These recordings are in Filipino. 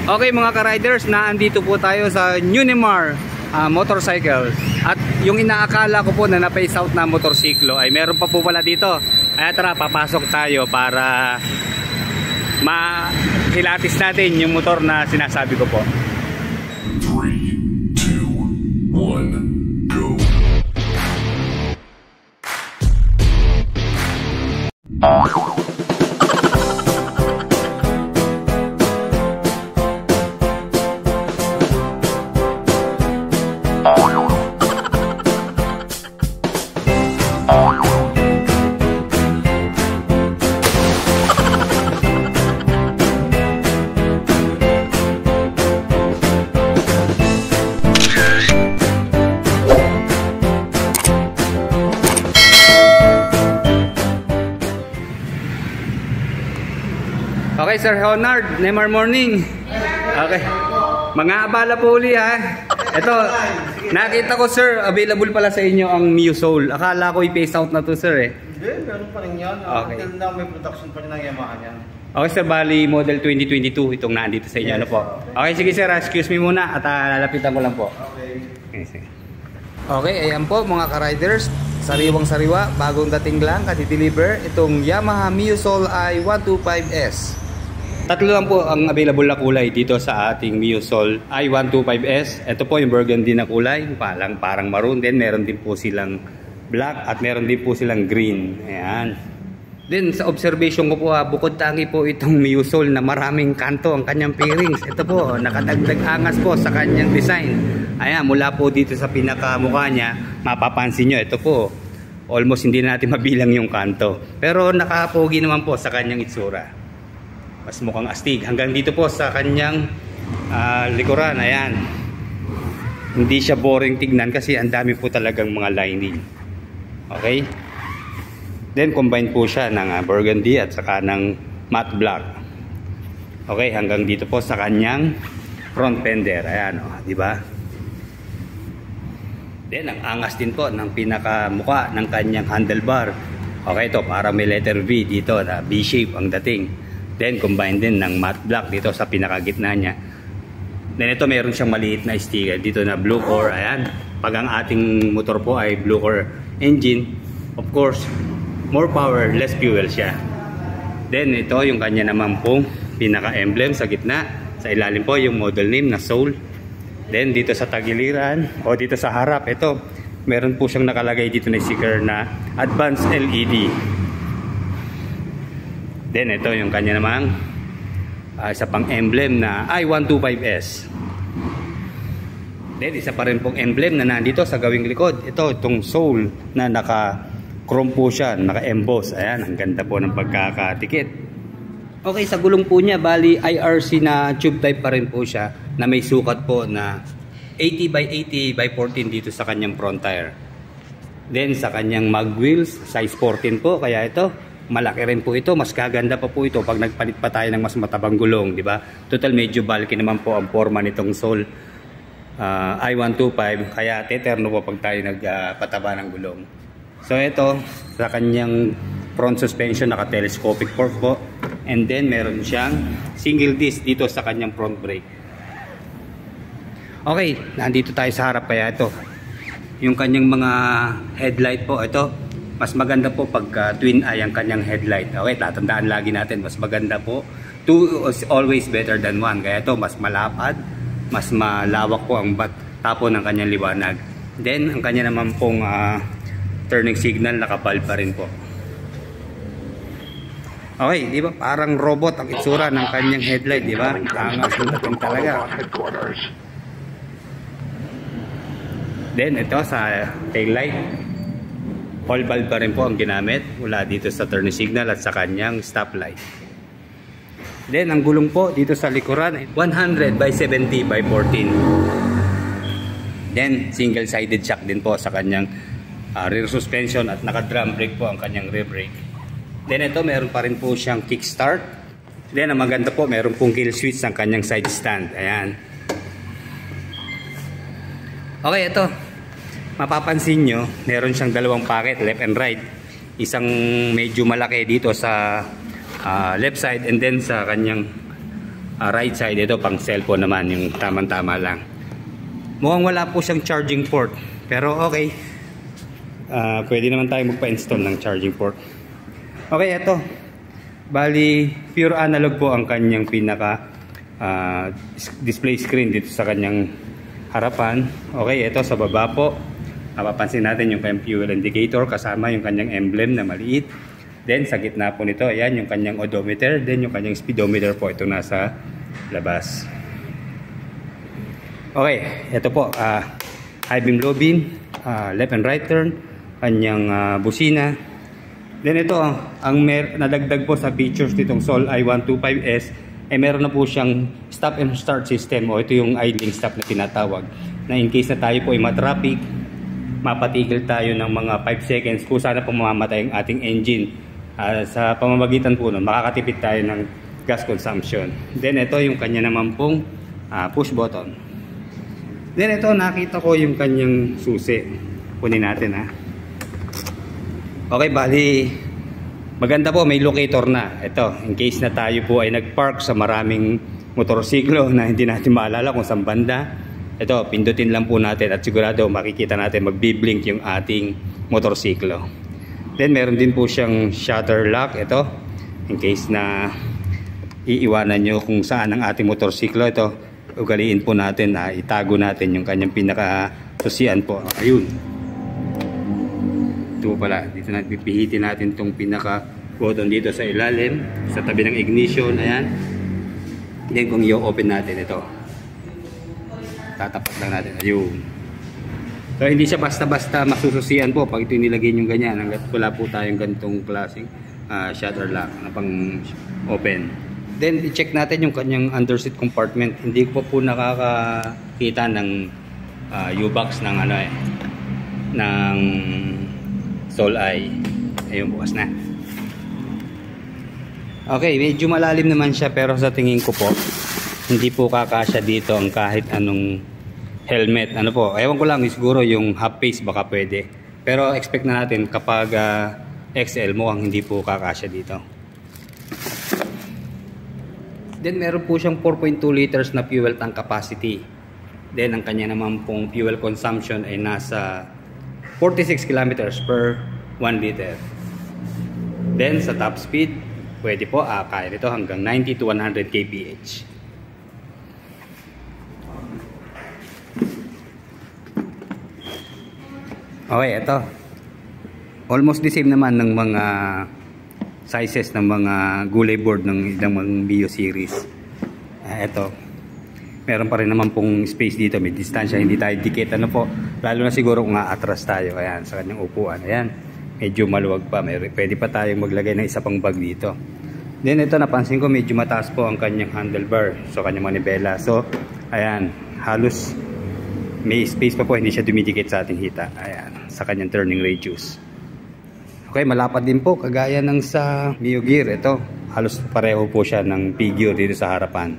Okay mga ka-riders, naandito po tayo sa Unimar motorcycle. At yung inaakala ko po na na-phase out na motorsiklo ay meron pa po pala dito. Kaya tara, papasok tayo para mahilatis natin yung motor na sinasabi ko po. 3, 2, 1, go! Okay, Sir Honard, Neymar morning. Okay. Mga abala po uli ha. Ito, nakita ko sir, available pala sa inyo ang Mio Soul. Akala ko i-phase out na to sir eh. Hindi, meron pa rin yan. Okay. Until now, may production pa rin ng Yamaha yan. Okay sir, bali model 2022 itong nandito sa inyo. Yes. Ano po? Okay, sige sir, excuse me muna at lalapitan ko lang po. Okay. Okay, ayan po mga ka-riders. Sariwang sariwa, bagong dating lang, kasi-deliver itong Yamaha Mio Soul i125S. Tatlo lang po ang available na kulay dito sa ating Mio Soul i125S. Ito po yung burgundy na kulay, parang maroon din. Meron din po silang black at meron din po silang green. Ayan. Then sa observation ko po, bukod tangi po itong Mio Soul na maraming kanto ang kanyang fairings. Ito po, nakadagdag angas po sa kanyang design. Ayan, mula po dito sa pinakamukha niya, mapapansin nyo, ito po, almost hindi natin mabilang yung kanto. Pero nakapogi naman po sa kanyang itsura. Mas mukhang astig. Hanggang dito po sa kanyang likuran. Ayan. Hindi siya boring tignan kasi ang dami po talagang mga lining. Okay? Then combine po siya ng burgundy at saka ng matte black. Okay, hanggang dito po sa kanyang front fender. Ayan, oh, di ba? Then ang angas din po ng pinakamuka ng kanyang handlebar. Okay, ito para may letter V dito, na V-shape ang dating. Then combine din ng matte black dito sa pinakagitna niya. Then ito meron siyang maliit na sticker dito na blue core. Ayan. Pag ang ating motor po ay blue core engine, of course, more power, less fuel siya. Then ito yung kanya naman pong pinaka-emblem sa gitna. Sa ilalim po yung model name na Soul. Then dito sa tagiliran o dito sa harap, ito meron po siyang nakalagay dito na sticker na Advanced LED. Then ito yung kanya namang isa pang emblem na i125S. Then isa pa rin pong emblem na nandito sa gawing likod. Ito, itong Soul na naka-chrome po siya, naka-emboss. Ayan, ang ganda po ng pagkakatikit. Okay, sa gulong po niya, bali IRC na tube type pa rin po siya na may sukat po na 80 by 80 by 14 dito sa kanyang front tire. Then sa kanyang mag wheels, size 14 po, kaya ito malaki rin po ito, mas kaganda pa po ito pag nagpalit pa tayo ng mas matabang gulong, di ba? Total medyo bulky naman po ang forma nitong Soul i125, kaya teterno po pag tayo nagpataba ng gulong. So ito, sa kanyang front suspension, naka-telescopic fork po, and then meron siyang single disc dito sa kanyang front brake. Okay, nandito tayo sa harap, kaya ito yung kanyang mga headlight po, ito mas maganda po pag twin eye ang kanyang headlight. Okay, tatandaan lagi natin, mas maganda po. Two is always better than one. Kaya ito, mas malapad, mas malawak po ang tapo ng kanyang liwanag. Then, ang kanya naman pong turning signal, nakabulb pa rin po. Okay, di ba? Parang robot ang itsura ng kanyang headlight, di ba? Angas natin talaga. Then, ito sa tail light. All bulb pa rin po ang ginamit mula dito sa turning signal at sa kanyang stoplight. Then ang gulong po dito sa likuran 100 by 70 by 14. Then single sided shock din po sa kanyang rear suspension at naka drum brake po ang kanyang rear brake. Then ito meron pa rin po siyang kickstart. Then ang maganda po meron pong kill switch ang kanyang side stand. Ayan. Okay, ito. Mapapansin nyo, meron siyang dalawang pocket, left and right. Isang medyo malaki dito sa left side and then sa kanyang right side, ito pang cellphone naman, yung tamang-tama lang. Mukhang wala po siyang charging port, pero okay. Pwede naman tayo magpa-install ng charging port. Okay, ito. Bali, pure analog po ang kanyang pinaka display screen dito sa kanyang harapan. Okay, ito sa baba po. Mapapansin natin yung kanyang fuel indicator kasama yung kanyang emblem na maliit. Then, sa gitna po nito, ayan yung kanyang odometer. Then, yung kanyang speedometer po. Ito nasa labas. Okay, ito po, high beam, low beam, left and right turn, kanyang busina. Then ito, ang nadagdag po sa features nitong Sol i125S, meron na po siyang stop and start system, o ito yung idling stop na tinatawag, na in case na tayo po ay matraffic, mapatigil tayo ng mga 5 seconds kung sana po mamamatay ang ating engine. Sa pamamagitan po nun, makakatipid tayo ng gas consumption. Then ito yung kanya naman pong push button. Then ito, nakita ko yung kanyang susi. Kunin natin ha. Okay, bali maganda po, may locator na. Ito, in case na tayo po ay nagpark sa maraming motorsiklo na hindi natin maalala kung saan banda. Ito, pindutin lang po natin at sigurado makikita natin magbiblink yung ating motorsiklo. Then meron din po siyang shutter lock. Ito, in case na iiwanan nyo kung saan ang ating motorsiklo. Ito, ugaliin po natin na itago natin yung kanyang pinaka-susian po. Ayun. Ito pala. Dito natin pipihitin natin itong pinaka-button dito sa ilalim. Sa tabi ng ignition. Ayan. Then kung i-open natin ito. Tatapat lang natin. Ayun. So hindi siya basta-basta masususian po pag ito nilagay yung ganyan. Hanggat wala po tayong ganitong klaseng shutter lock na pang open. Then, i-check natin yung kanyang underseat compartment. Hindi ko po nakakakita ng U-box ng ng Sol I. Ayun, bukas na. Okay, medyo malalim naman siya pero sa tingin ko po, hindi po kakasya dito ang kahit anong helmet. Ano po, ewan ko lang, siguro yung half face baka pwede. Pero expect na natin kapag XL mo ang hindi po kakasya dito. Then meron po siyang 4.2 liters na fuel tank capacity. Then ang kanya naman pong fuel consumption ay nasa 46 kilometers per 1 liter. Then sa top speed, pwede po kaya nito hanggang 90 to 100 kph. Okay, ito. Almost the same naman ng mga sizes ng mga gulay board ng ilang mga Mio series. Ito. Meron pa rin naman pong space dito. May distansya. Hindi tayo dikit. Ano po? Lalo na siguro kung atras tayo. Ayan. Sa kanyang upuan. Ayan. Medyo maluwag pa. Pwede pa tayong maglagay ng isa pang bag dito. Then ito napansin ko medyo mataas po ang kanyang handlebar. So kanyang manibela. So ayan. Halos may space pa po. Hindi siya dumidikit sa ating hita. Ayan. Sa kanyang turning radius. Okay, malapad din po kagaya ng sa Mio Gear. Ito, halos pareho po siya ng figure dito sa harapan.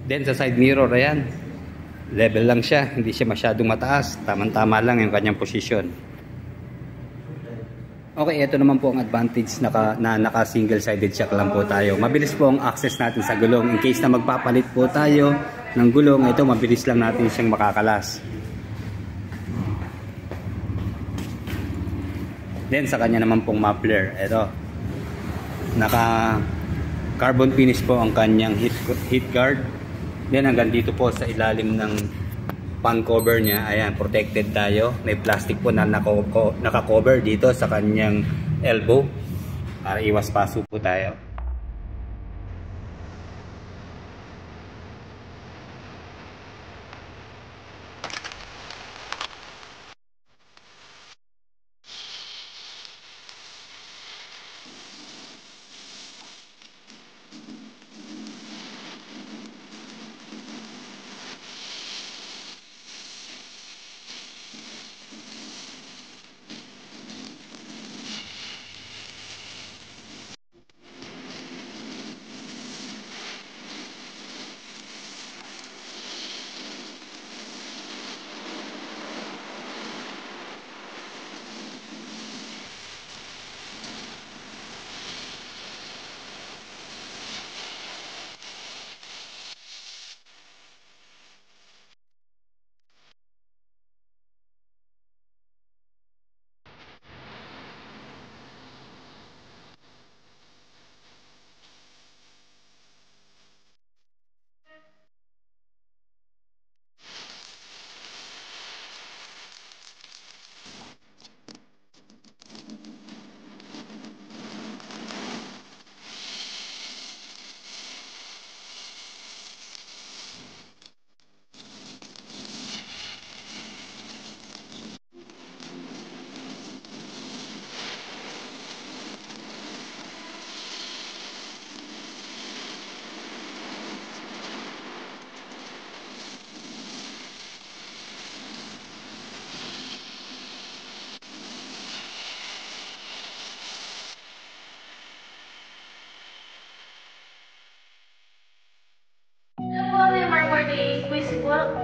Then sa side mirror, ayan, level lang siya, hindi siya masyadong mataas, tamang-tama lang yung kanyang position. Okay, ito naman po ang advantage na naka single sided shock lang po tayo. Mabilis po ang access natin sa gulong. In case na magpapalit po tayo ng gulong, ito mabilis lang natin siyang makakalas. Then sa kanya naman pong muffler, ito, naka carbon finish po ang kanyang heat guard. Then hanggang dito po sa ilalim ng pan cover niya, ayan, protected tayo. May plastic po na naka-cover dito sa kanyang elbow para iwas paso po tayo.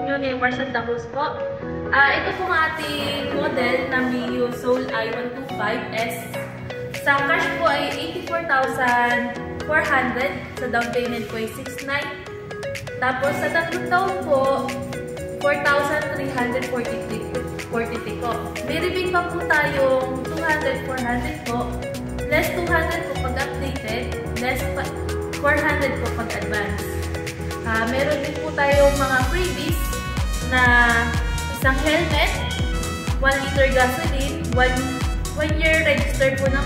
New Neymar Santa Cruz po. Ito po ang ating model na Mio Soul i125S. Sa cash po ay 84,400. Sa down payment po ay 6,900. Tapos sa tatlong taon po, 4,343 po. May rebate pa po tayong 200, 400 po. Less 200 po pag updated. Less 400 po pag advance. Meron din po tayong mga freebies na isang helmet, 1 liter gasoline, 1 year register po ng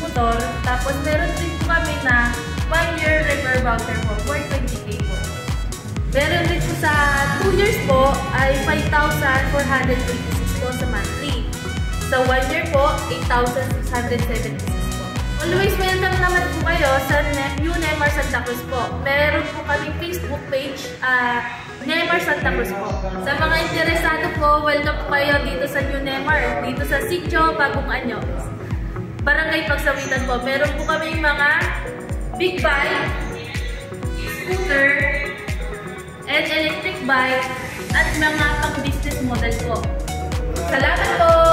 motor. Tapos meron din po kami na 1 year repair voucher po for 20k po. Meron din po sa 2 years po ay 5,426 po sa monthly. Sa 1 year po, 8,676 po. Always welcome naman po kayo sa New Neymar Santa Cruz po. Meron po kami Facebook page, Neymar Santa Cruz po. Sa mga interesado po, welcome po kayo dito sa New Neymar, dito sa Sitio, Bagong Anyo. Barangay Pagsawitan po. Meron po kami mga big bike, scooter, and electric bike, at mga pang-business model po. Salamat po!